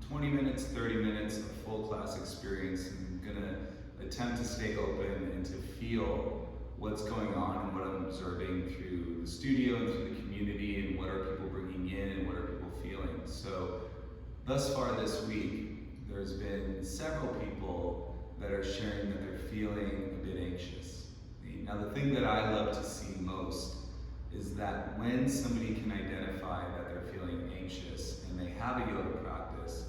20 minutes, 30 minutes, a full class experience. I'm gonna attempt to stay open and to feel what's going on and what I'm observing through the studio and through the community, and what are people bringing in and what are people feeling. So thus far this week, there's been several people that are sharing that they're feeling a bit anxious. Now, the thing that I love to see most is that when somebody can identify that they're feeling anxious and they have a yoga practice,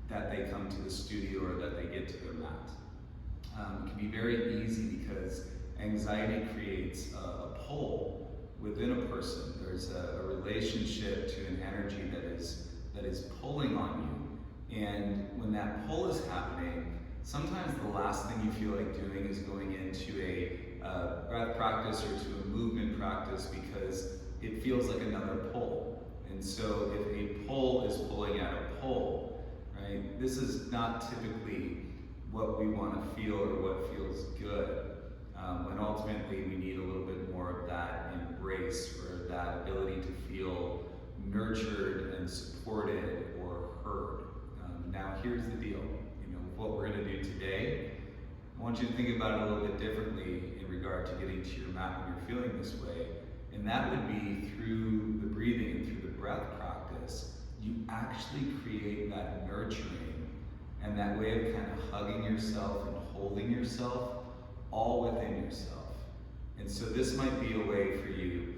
that they come to the studio or that they get to their mat. It can be very easy because anxiety creates a pull within a person. There's a relationship to an energy that is pulling on you. And when that pull is happening, sometimes the last thing you feel like doing is going into a breath practice or to a movement practice, because it feels like another pull. And so if a pull is pulling at a pull, right, this is not typically what we want to feel or what feels good. When ultimately we need a little bit more of that embrace or that ability to feel nurtured and supported or heard. Now here's the deal, what we're going to do today. I want you to think about it a little bit differently in regard to getting to your mat when you're feeling this way. And that would be through the breathing and through the breath practice. You actually create that nurturing and that way of kind of hugging yourself and holding yourself all within yourself. And so this might be a way for you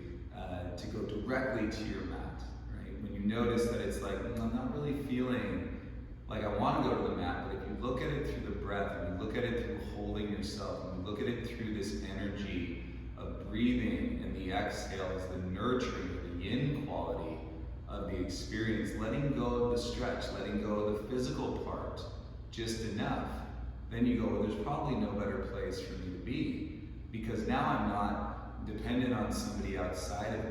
to go directly to your mat, right? When you notice that it's like, I'm not really feeling like I want to go to the mat, but if you look at it through the breath, and you look at it through holding yourself, and you look at it through this energy of breathing, and the exhale is the nurturing, the yin quality of the experience, letting go of the stretch, letting go of the physical part just enough, then you go, well, there's probably no better place for me to be, because now I'm not dependent on somebody outside of me.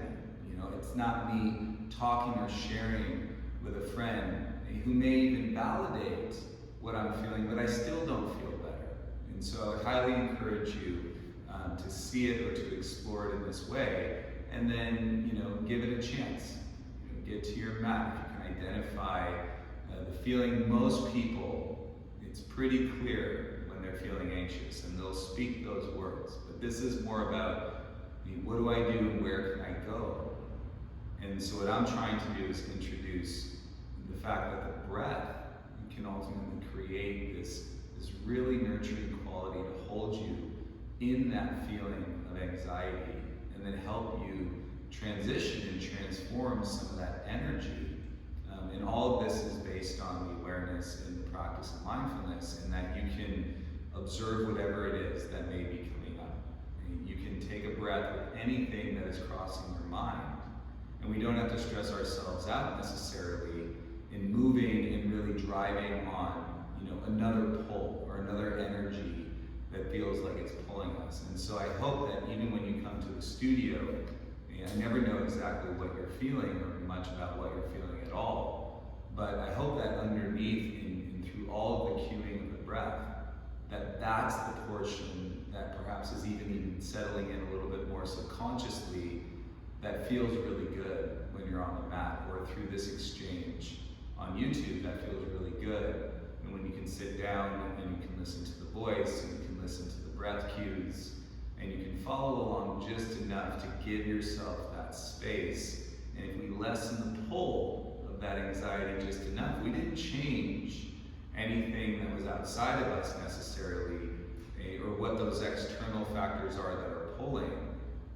It's not me talking or sharing with a friend who may even validate what I'm feeling, but I still don't feel better. And so I would highly encourage you to see it or to explore it in this way, and then give it a chance. Get to your mat. If you can identify the feeling. Most people, it's pretty clear when they're feeling anxious, and they'll speak those words. But this is more about, what do I do and where can I go? And so what I'm trying to do is introduce the fact that the breath can ultimately create this really nurturing quality to hold you in that feeling of anxiety, and then help you transition and transform some of that energy. And all of this is based on the awareness and the practice of mindfulness, and that you can observe whatever it is that may be coming up. And you can take a breath with anything that is crossing your mind. And we don't have to stress ourselves out necessarily in moving and really driving on, another pull or another energy that feels like it's pulling us. And so I hope that even when you come to the studio, I never know exactly what you're feeling or much about what you're feeling at all, but I hope that underneath and through all of the cueing of the breath, that's the portion that perhaps is even settling in a little bit more subconsciously, that feels really good when you're on the mat, or through this exchange on YouTube that feels really good. And when you can sit down and you can listen to the voice, and you can listen to the breath cues, and you can follow along just enough to give yourself that space. And if we lessen the pull of that anxiety just enough, we didn't change anything that was outside of us necessarily, or what those external factors are that are pulling,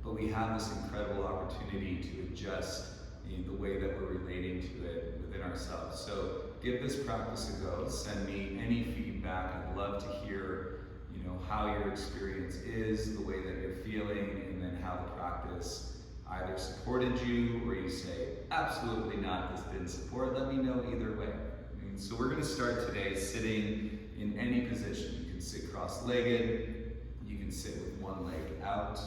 but we have this incredible opportunity to adjust the way that we're relating to it within ourselves. So give this practice a go. Send me any feedback. I'd love to hear how your experience is, the way that you're feeling, and then how the practice either supported you, or you say, absolutely not, this didn't support. Let me know either way. So we're going to start today sitting in any position. You can sit cross-legged, you can sit with one leg out,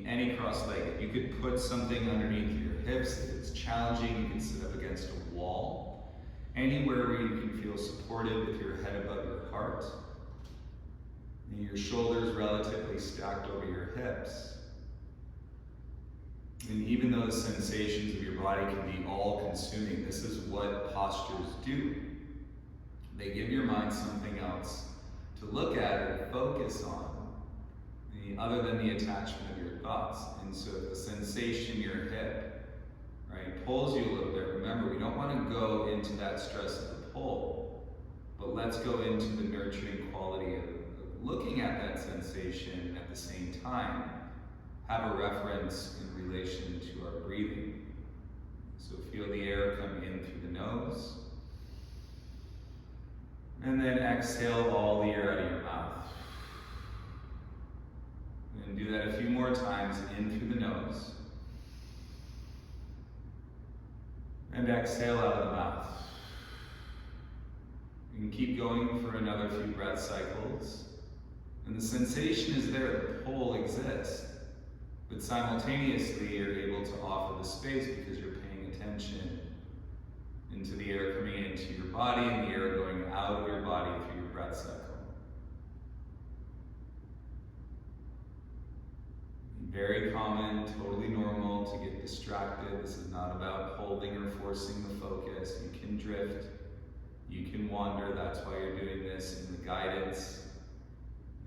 any cross-legged. You could put something underneath your hips if it's challenging. You can sit up against a wall. Anywhere where you can feel supported with your head above your heart, and your shoulders relatively stacked over your hips. And even though the sensations of your body can be all-consuming, this is what postures do. They give your mind something else to look at or focus on, other than the attachment of your thoughts. And so if the sensation in your hip, right, pulls you a little bit, remember, we don't want to go into that stress of the pull, but let's go into the nurturing quality of looking at that sensation at the same time. Have a reference in relation to our breathing. So feel the air come in through the nose, and then exhale all the air out of your mouth. And do that a few more times, in through the nose, and exhale out of the mouth. You can keep going for another few breath cycles, and the sensation is there, the pull exists, but simultaneously you're able to offer the space because you're paying attention into the air coming into your body and the air going out of your body through your breath cycle. Very common, totally normal to get distracted. This is not about holding or forcing the focus. You can drift, you can wander. That's why you're doing this in the guidance.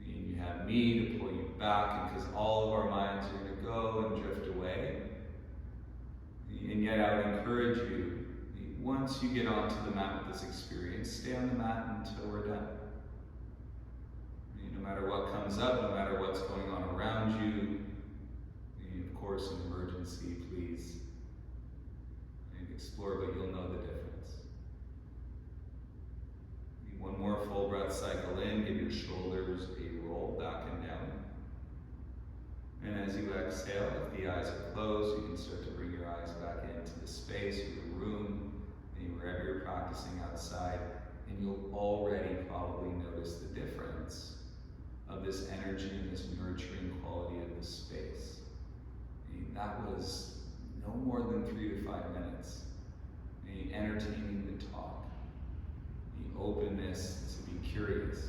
And you have me to pull you back, because all of our minds are going to go and drift away. And yet I would encourage you, once you get onto the mat with this experience, stay on the mat until we're done. No matter what comes up, no matter what's going on around you, of course, in emergency, please explore, but you'll know the difference. One more full breath cycle in, give your shoulders a roll back and down. And as you exhale, if the eyes are closed, you can start to bring your eyes back into the space or the room, wherever you're practicing outside, and you'll already probably notice the difference of this energy and this nurturing quality of this space. That was no more than 3 to 5 minutes. Entertaining the talk, the openness to be curious,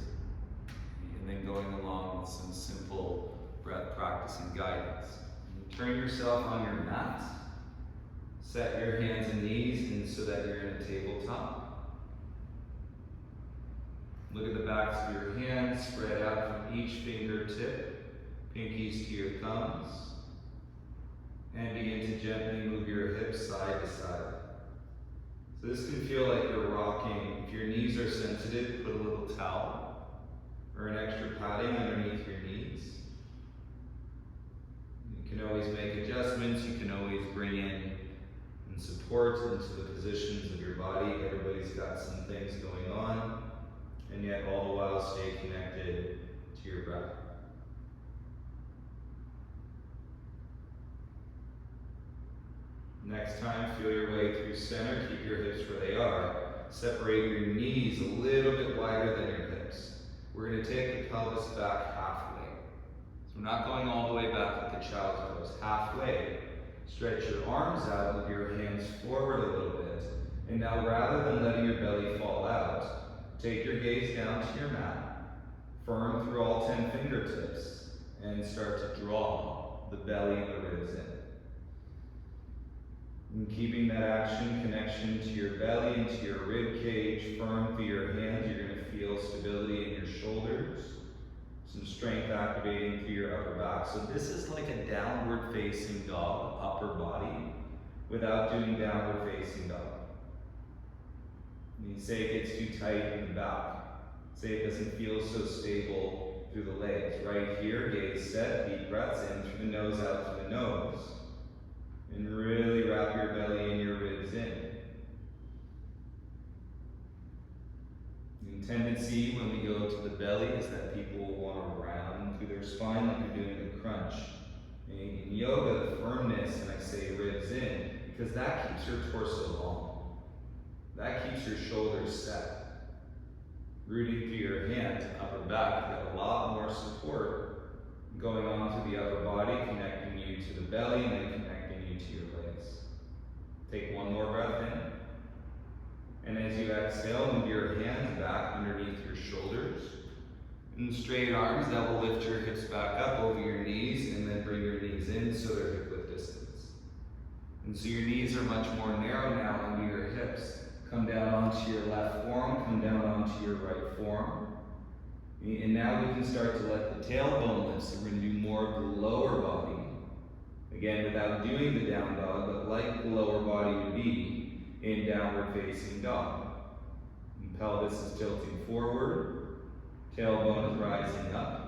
and then going along with some simple breath practice and guidance. Turn yourself on your mat. Set your hands and knees in so that you're in a tabletop. Look at the backs of your hands, spread out from each fingertip, pinkies to your thumbs. And begin to gently move your hips side to side. So this can feel like you're rocking. If your knees are sensitive, put a little towel or an extra padding underneath your knees. You can always make adjustments. You can always bring in and support into the positions of your body. Everybody's got some things going on, and yet all the while stay connected to your breath. Next time, feel your way through center. Keep your hips where they are. Separate your knees a little bit wider than your hips. We're going to take the pelvis back halfway. So we're not going all the way back like a child's pose. Halfway. Stretch your arms out, move your hands forward a little bit. And now, rather than letting your belly fall out, take your gaze down to your mat, firm through all 10 fingertips, and start to draw the belly and the ribs in. And keeping that action, connection to your belly and to your rib cage firm through your hands, you're going to feel stability in your shoulders, some strength activating through your upper back. So this is like a downward facing dog, upper body, without doing downward facing dog. And you say it gets too tight in the back. Say it doesn't feel so stable through the legs. Right here, gaze set, deep breaths in through the nose, out through the nose. And really wrap your belly and your ribs in. The tendency when we go to the belly is that people will want to round through their spine like you're doing a crunch. In yoga, the firmness, and I say ribs in, because that keeps your torso long. That keeps your shoulders set. Rooting through your hands, upper back, you get a lot more support going on to the upper body, connecting you to the belly, and then connecting you to your legs. Take one more breath in. And as you exhale, move your hands back underneath your shoulders. And straight arms, that will lift your hips back up over your knees, and then bring your knees in so they're hip width distance. And so your knees are much more narrow now under your hips. Come down onto your left forearm, come down onto your right forearm. And now we can start to let the tailbone lift, so we're going to do more of the lower body. Again, without doing the down dog, but like the lower body to be in downward facing dog. And pelvis is tilting forward, tailbone is rising up.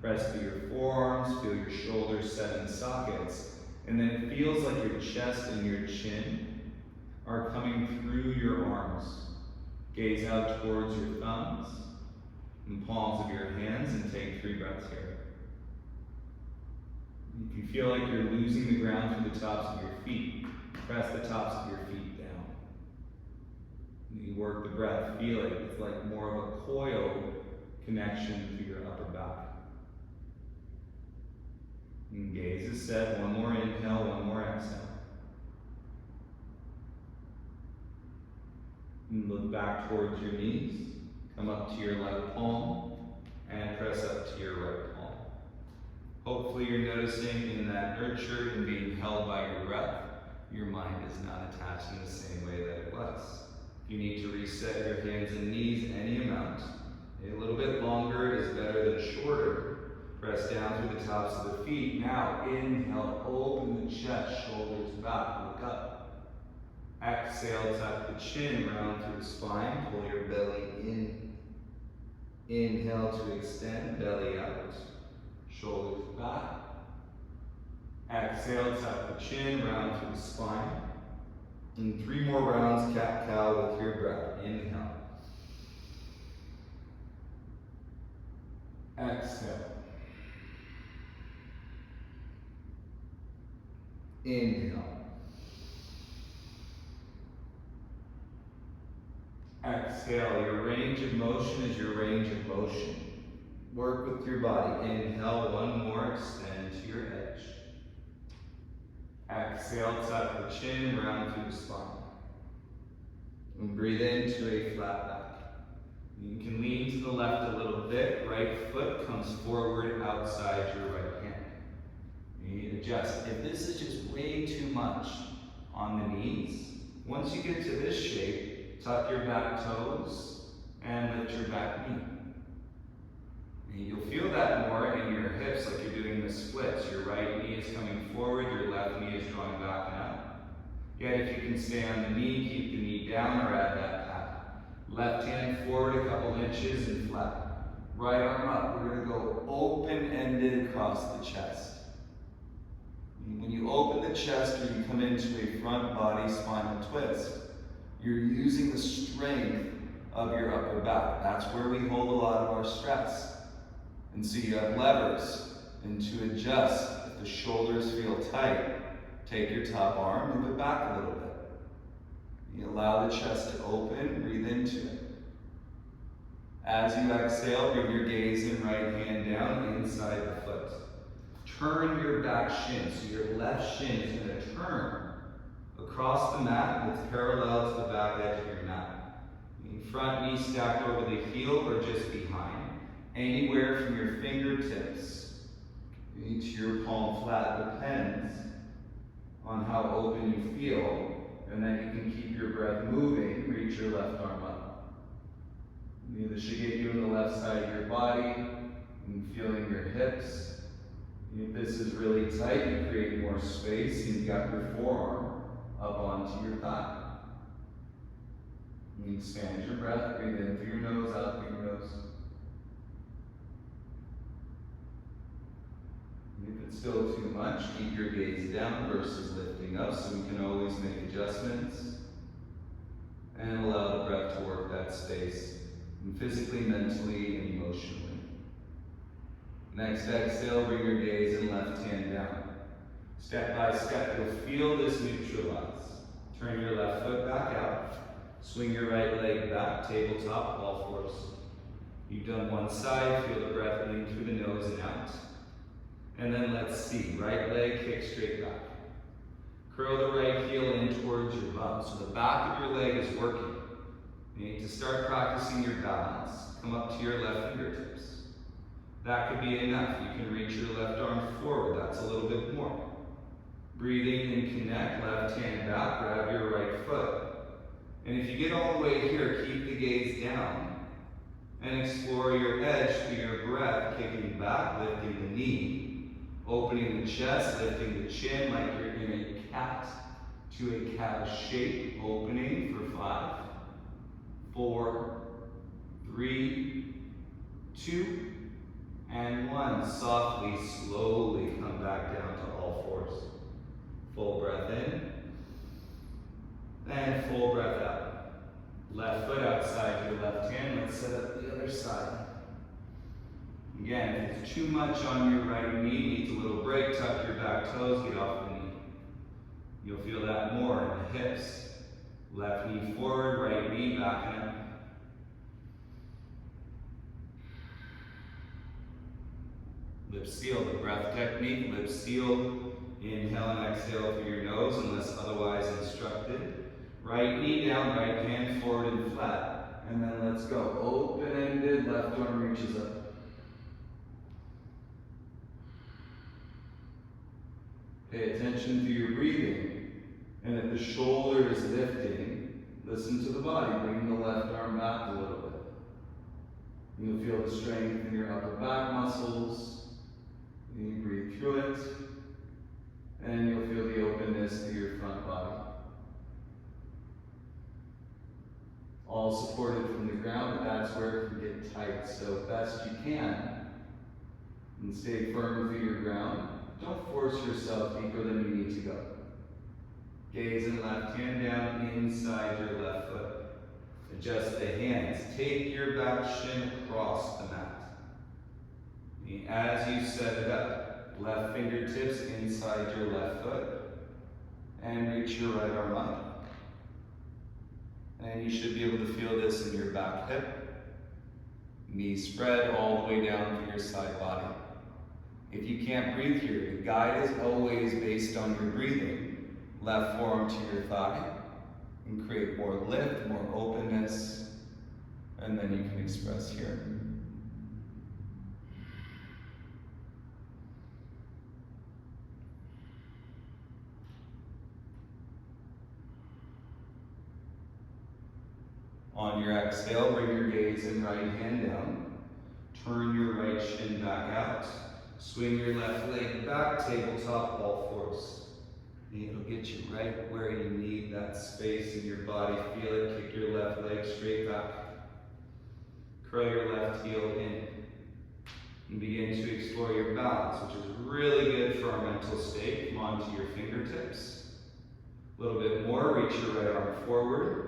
Press through your forearms, feel your shoulders set in sockets, and then it feels like your chest and your chin are coming through your arms. Gaze out towards your thumbs and palms of your hands and take 3 breaths here. If you feel like you're losing the ground through the tops of your feet, press the tops of your feet down. You work the breath, feel it. It's like more of a coil connection to your upper back. And gaze is set. One more inhale, one more exhale. And look back towards your knees. Come up to your left palm and press up to your right palm. Hopefully you're noticing in that nurture and being held by your breath, your mind is not attached in the same way that it was. You need to reset your hands and knees any amount. A little bit longer is better than shorter. Press down through the tops of the feet. Now inhale, open the chest, shoulders back, look up. Exhale, tuck the chin, round through the spine, pull your belly in. Inhale to extend, belly out, shoulders back. Exhale, tuck the chin, round through the spine. And 3 more rounds, cat-cow with your breath. Inhale. Exhale. Inhale. Exhale. Your range of motion is your range of motion. Work with your body. Inhale, 1 more, extend to your edge. Exhale, tuck the chin, round through the spine. And breathe into a flat back. You can lean to the left a little bit. Right foot comes forward outside your right hand. You adjust. If this is just way too much on the knees, once you get to this shape, tuck your back toes and lift your back knee. And you'll feel that more in your hips, like you're doing the splits. Your right knee is coming forward, your left knee is drawing back and up. Yet if you can stay on the knee, keep the knee down or add that pat. Left hand forward a couple inches and flat. Right arm up. We're going to go open-ended across the chest. When you open the chest or you come into a front body spinal twist, you're using the strength of your upper back. That's where we hold a lot of our stress. And so you have levers. And to adjust, if the shoulders feel tight, take your top arm, move it back a little bit. You allow the chest to open, breathe into it. As you exhale, bring your gaze and right hand down inside the foot. Turn your back shin, so your left shin is going to turn across the mat that's parallel to the back edge of your mat. Front knee stacked over the heel or just behind. Anywhere from your fingertips to your palm flat depends on how open you feel, and then you can keep your breath moving. Reach your left arm up. This should get you on the left side of your body and feeling your hips. If this is really tight, you create more space and you got your forearm up onto your thigh. You expand your breath, breathe in through your nose, out through your nose. If it's still too much, keep your gaze down versus lifting up, so we can always make adjustments. And allow the breath to work that space, physically, mentally, and emotionally. Next exhale, bring your gaze and left hand down. Step by step, you'll feel this neutralize. Turn your left foot back out. Swing your right leg back, tabletop, all fours. You've done one side, feel the breath in through the nose and out. And then let's see, right leg kick straight back. Curl the right heel in towards your bum, so the back of your leg is working. You need to start practicing your balance. Come up to your left fingertips. That could be enough. You can reach your left arm forward. That's a little bit more. Breathing and connect. Left hand back. Grab your right foot. And if you get all the way here, keep the gaze down and explore your edge through your breath, kicking back, lifting the knee, opening the chest, lifting the chin like you're in a cat to a cow shape, opening for 5, 4, 3, 2, and 1. Softly, slowly come back down to all fours. Full breath in, and full breath out. Left foot outside your left hand. Let's set up the other side. Again, if it's too much on your right knee, needs a little break, tuck your back toes, get off the knee. You'll feel that more in the hips. Left knee forward, right knee backing up. Lips sealed, the breath technique, lips sealed. Inhale and exhale through your nose unless otherwise instructed. Right knee down, right hand forward and flat. And then let's go. Open-ended, left arm reaches up. Pay attention to your breathing. And if the shoulder is lifting, listen to the body. Bring the left arm back a little bit. You'll feel the strength in your upper back muscles. And you breathe through it. And you'll feel the openness to your front body. All supported from the ground, but that's where it can get tight. So best you can. And stay firm through your ground. Don't force yourself deeper than you need to go. Gaze and left hand down inside your left foot. Adjust the hands. Take your back shin across the mat. As you set it up, left fingertips inside your left foot. And reach your right arm up. And you should be able to feel this in your back hip. Knees spread all the way down to your side body. If you can't breathe here, the guide is always based on your breathing. Left forearm to your thigh. And create more lift, more openness. And then you can express here. On your exhale, bring your gaze and right hand down. Turn your right shin back out. Swing your left leg back, tabletop, all fours. It'll get you right where you need that space in your body. Feel it, kick your left leg straight back. Curl your left heel in. And begin to explore your balance, which is really good for our mental state. Come onto your fingertips. A little bit more, reach your right arm forward.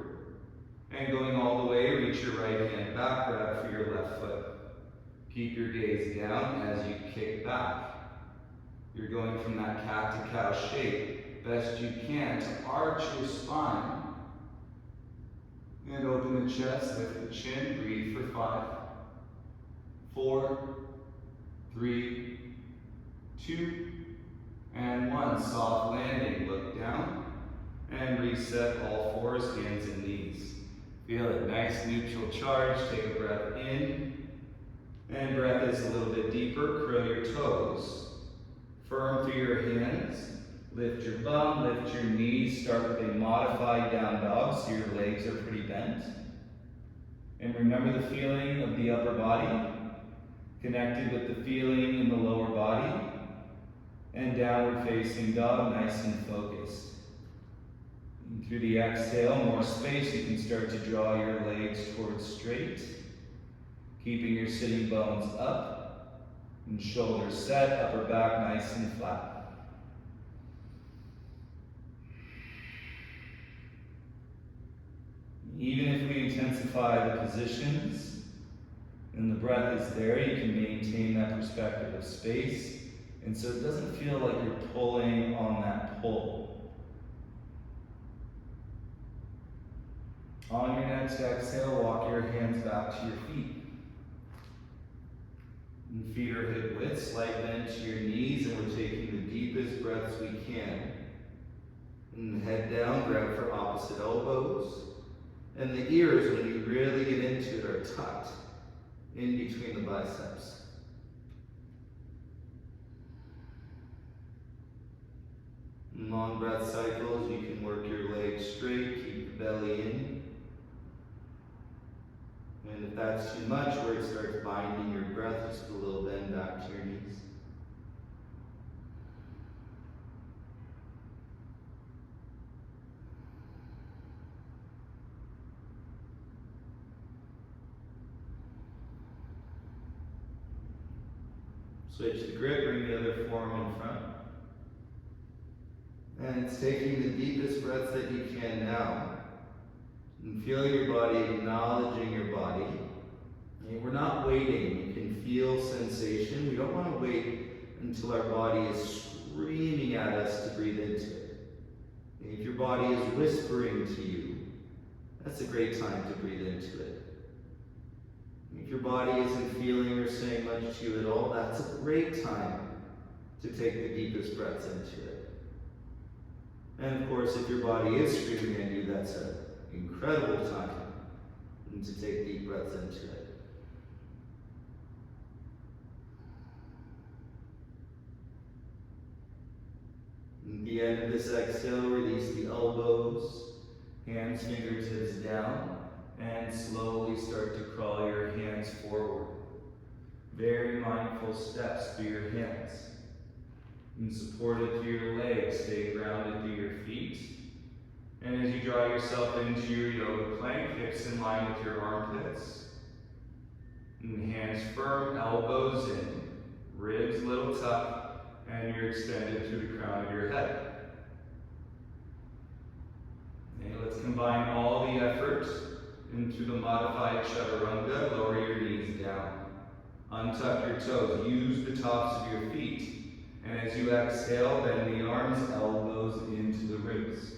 And going all the way, reach your right hand back, grab for your left foot. Keep your gaze down as you kick back. You're going from that cat to cow shape, best you can, to arch your spine. And open the chest, lift the chin, breathe for 5, 4, 3, 2, and 1. Soft landing, look down, and reset all fours, hands and knees. Feel it, nice neutral charge. Take a breath in, and breath is a little bit deeper. Curl your toes. Firm through your hands. Lift your bum, lift your knees. Start with a modified down dog so your legs are pretty bent. And remember the feeling of the upper body, connected with the feeling in the lower body. And downward facing dog, nice and focused. And through the exhale, more space, you can start to draw your legs towards straight. Keeping your sitting bones up. And shoulders set, upper back nice and flat. Even if we intensify the positions and the breath is there, you can maintain that perspective of space. And so it doesn't feel like you're pulling on that pull. On your next exhale, walk your hands back to your feet. And feet are hip width, slight bend to your knees, and we're taking the deepest breaths we can. And head down, grab for opposite elbows. And the ears, when you really get into it, are tucked in between the biceps. In long breath cycles, you can work your legs straight, keep the belly in. And if that's too much, where it starts binding your breath, just a little bend back to your knees. Switch the grip, bring the other forearm in front. And it's taking the deepest breath that you can now. And feel your body, acknowledging your body. And we're not waiting. You can feel sensation. We don't want to wait until our body is screaming at us to breathe into it. And if your body is whispering to you, that's a great time to breathe into it. If your body isn't feeling or saying much to you at all, that's a great time to take the deepest breaths into it. And of course, if your body is screaming at you, that's an incredible time to take deep breaths into it. At the end of this exhale, release the elbows, hands, fingertips down, and slowly start to crawl your hands forward. Very mindful steps through your hands. And supported through your legs, stay grounded through your feet. And as you draw yourself into your yoga plank, hips in line with your armpits. And hands firm, elbows in, ribs a little tucked, and you're extended to the crown of your head. Okay, let's combine all the effort into the modified chaturanga. Lower your knees down. Untuck your toes. Use the tops of your feet. And as you exhale, bend the arms, elbows into the ribs.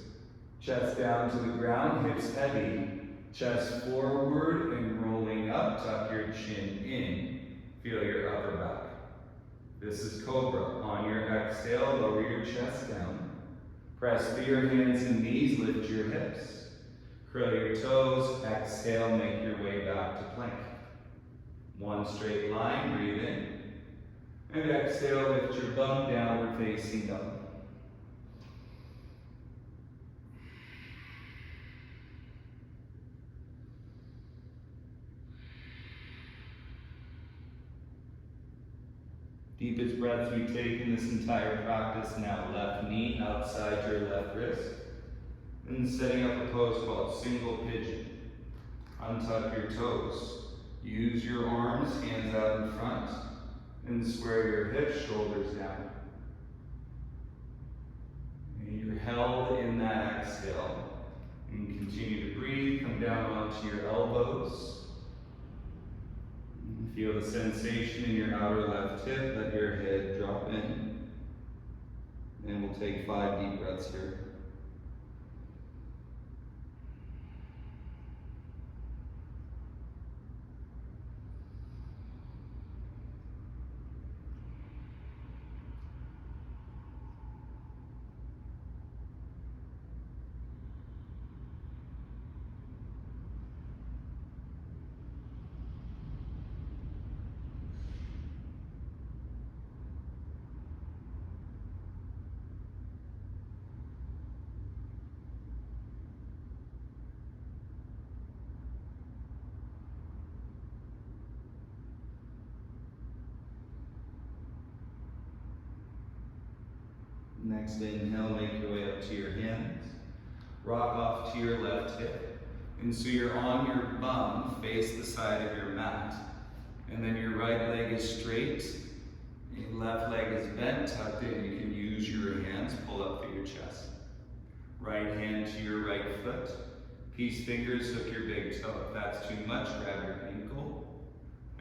Chest down to the ground, hips heavy. Chest forward and rolling up. Tuck your chin in. Feel your upper back. This is Cobra. On your exhale, lower your chest down. Press through your hands and knees, lift your hips. Curl your toes, exhale, make your way back to plank. One straight line, breathe in. And exhale, lift your bum, downward facing dog. Deepest breath we take in this entire practice now. Left knee outside your left wrist. And setting up a pose called single pigeon. Untuck your toes. Use your arms, hands out in front. And square your hips, shoulders down. And you're held in that exhale. And continue to breathe. Come down onto your elbows. And feel the sensation in your outer left hip. Let your head drop in. And we'll take 5 deep breaths here. Next inhale, make your way up to your hands. Rock off to your left hip. And so you're on your bum, face the side of your mat. And then your right leg is straight. Your left leg is bent, tucked in. You can use your hands, pull up through your chest. Right hand to your right foot. Peace fingers, hook your big toe. If that's too much, grab your ankle.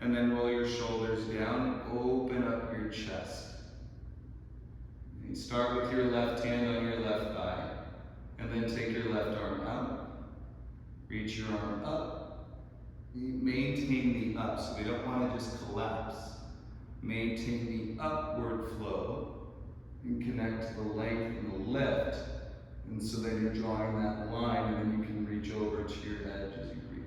And then roll your shoulders down, open up your chest. And start with your left hand on your left thigh. And then take your left arm out. Reach your arm up. Maintain the up, so we don't want to just collapse. Maintain the upward flow. And connect to the length and the lift. And so then you're drawing that line, and then you can reach over to your edge as you breathe.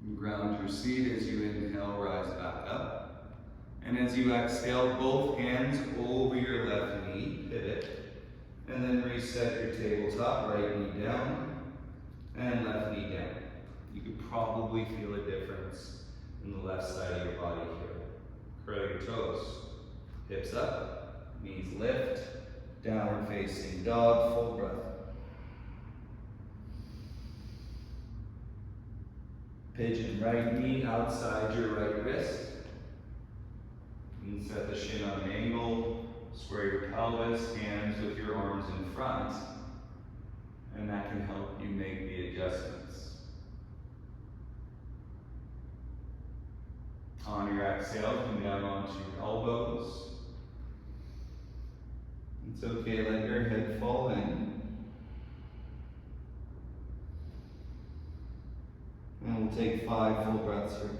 And ground your seat as you inhale, rise back up. And as you exhale, both hands over your left knee, pivot, and then reset your tabletop, right knee down, and left knee down. You could probably feel a difference in the left side of your body here. Curl your toes, hips up, knees lift, downward facing dog, full breath. Pigeon right knee outside your right wrist. And set the shin on an angle, square your pelvis, hands with your arms in front, and that can help you make the adjustments. On your exhale, come down onto your elbows. It's okay, let your head fall in. And we'll take 5 full breaths here.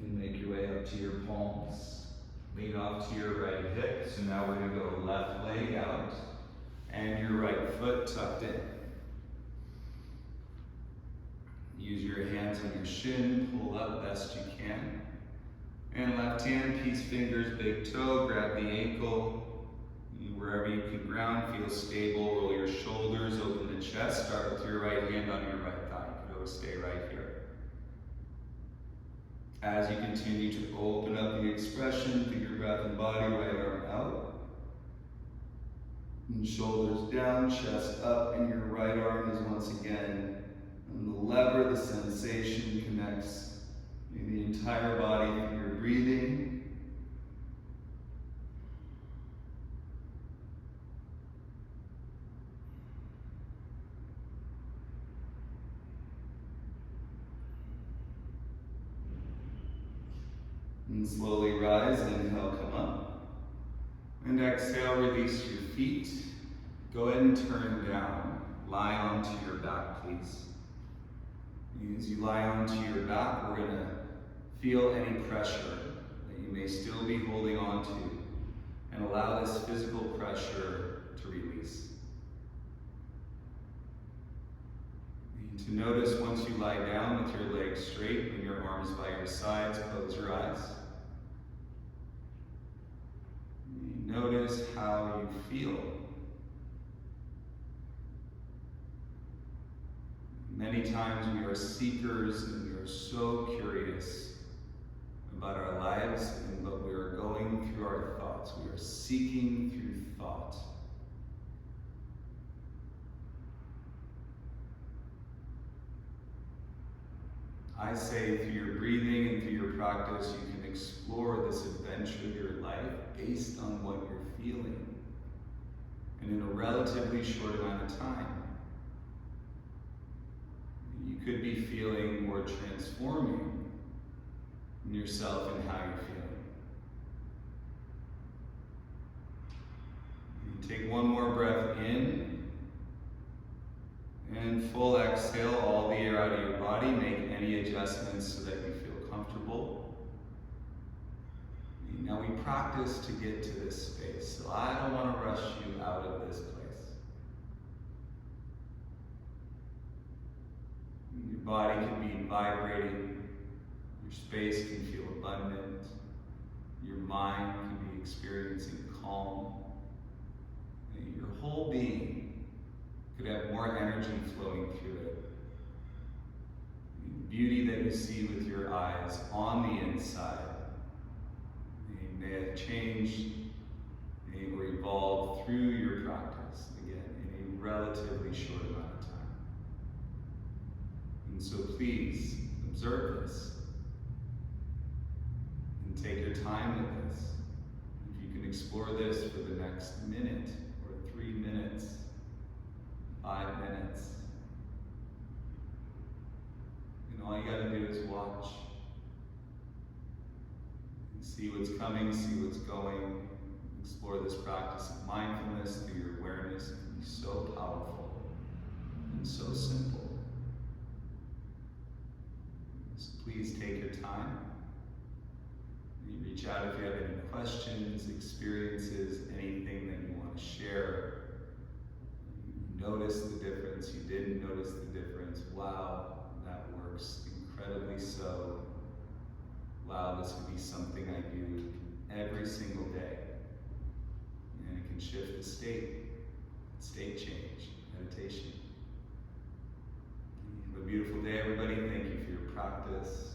And make your way up to your palms. Lean off to your right hip. So now we're going to go left leg out and your right foot tucked in. Use your hands on your shin, pull up best you can. And left hand, peace fingers, big toe, grab the ankle. Wherever you can ground, feel stable. Roll your shoulders, open the chest. Start with your right hand on your right thigh. You can always stay right here. As you continue to open up the expression, through your breath and body, right arm out. And shoulders down, chest up, and your right arm is once again on the lever. The sensation connects in the entire body through your breathing. And slowly rise, inhale, come up. And exhale, release your feet. Go ahead and turn down. Lie onto your back, please. As you lie onto your back, we're gonna feel any pressure that you may still be holding on to and allow this physical pressure to release. And to notice once you lie down with your legs straight and your arms by your sides, close your eyes. Notice how you feel. Many times we are seekers and we are so curious about our lives, but we are going through our thoughts. We are seeking through thought. I say through your breathing and through your practice, you can explore this adventure of your life based on what you're feeling. And in a relatively short amount of time, you could be feeling more transforming in yourself and how you're feeling. And take one more breath in. And full exhale, all the air out of your body. Make any adjustments so that you feel comfortable. Now we practice to get to this space, so I don't want to rush you out of this place. Your body can be vibrating, your space can feel abundant, your mind can be experiencing calm, and your whole being could have more energy flowing through it. The beauty that you see with your eyes on the inside may have changed or evolved through your practice, again, in a relatively short amount of time. And so please observe this and take your time with this. If you can explore this for the next minute or 3 minutes, 5 minutes, all you gotta do is watch. And see what's coming, see what's going. Explore this practice of mindfulness through your awareness. It can be so powerful and so simple. So please take your time. You reach out if you have any questions, experiences, anything that you want to share. You noticed the difference, you didn't notice the difference. Wow, that works incredibly so. Wow, this could be something I do every single day. And it can shift the state change, meditation. Have a beautiful day, everybody. Thank you for your practice.